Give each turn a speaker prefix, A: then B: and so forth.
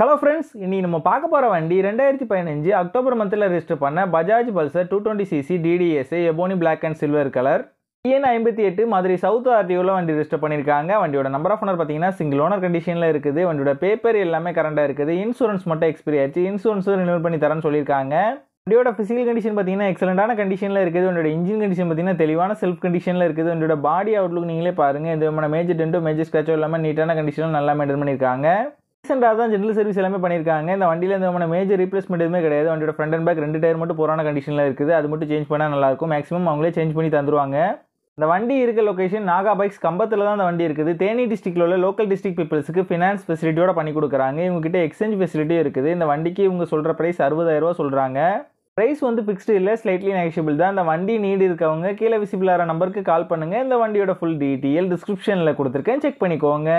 A: Hello friends, இன்னைக்கு நம்ம பார்க்க போகிற வண்டி 2015 அக்டோபர் மந்தில் ரெஜிஸ்டர் பண்ண Bajaj Pulsar 220cc DDSA ebony black and silver colour TN 58 Madurai south ஆர்டிஓவில் வண்டி ரெஜிஸ்டர் பண்ணியிருக்காங்க. வண்டியோட நம்பர் ஆஃப் ஓனர் பார்த்தீங்கன்னா சிங்கிள் ஓனர் கண்டிஷனில் இருக்குது. வண்டியோட பேப்பர் எல்லாமே கரண்டாக இருக்குது. இன்சூரன்ஸ் மட்டும் எக்ஸ்பைரி ஆச்சு. இன்சூரன்ஸ் ரினியூவல் பண்ணி தரேன்னு சொல்லியிருக்காங்க. வண்டியோட ஃபிசிக்கல் கண்டிஷன் பார்த்தீங்கன்னா எக்ஸலண்டான கண்டிஷனில் இருக்குது. வண்டியோட இன்ஜின் கண்டிஷன் பார்த்தீங்கன்னா தெளிவான செல்ஃப் கண்டிஷனில் இருக்குது. வண்டியோட பாடி அவுட்லுக் நீங்களே பாருங்கள். இந்த விதமான மேஜர் டென்ட்டோ மேஜர் ஸ்க்ராச்சோ இல்லாமல் நீட்டான கண்டிஷனில் நல்லா மெயின்டைன் பண்ணியிருக்காங்க. ரீசெண்டாக தான் ஜென்ரல் சர்வீஸ் எல்லாமே பண்ணியிருக்காங்க. இந்த வண்டியில் இந்த மேஜர் ரீப்ளேஸ்மெண்ட் எதுவுமே கிடையாது. வண்டியோட ஃப்ரண்ட் அண்ட் பேக் 2 டயர் மட்டும் புறான கண்டிஷனில் இருக்குது. அது மட்டும் சேஞ்ச் பண்ணால் நல்லாயிருக்கும். மேக்ஸிமம் அவங்களே சேஞ்ச் பண்ணி தந்துருவாங்க. இந்த வண்டி இருக்க லொக்கேஷன் நாகா பைக்ஸ் கம்பத்தில் தான் இந்த வண்டி இருக்குது. தேனி டிஸ்ட்ரிக்டில் உள்ள லோக்கல் டிஸ்ட்ரிக்ட் பீப்புள்ஸுக்கு ஃபினான்ஸ் ஃபெசிலிட்டியோட பண்ணி கொடுக்குறாங்க. இவங்ககிட்ட எக்ஸ்சேஞ்ச் ஃபெசிலிட்டியும் இருக்குது. இந்த வண்டிக்கு இவங்க சொல்கிற ப்ரைஸ் 60,000 ரூபா சொல்கிறாங்க. ப்ரைஸ் ஃபிக்ஸ்டு இல்லை, ஸ்லைட்லி நெகஷியபிள் தான். இந்த வண்டி நீடு இருக்கவங்க கீழே விசிபிள் ஆகிற நம்பருக்கு கால் பண்ணுங்கள். இந்த வண்டியோட ஃபுல் டீட்டெயில் டிஸ்கிரிப்ஷனில் கொடுத்துருக்கேன், செக் பண்ணிக்கோங்க.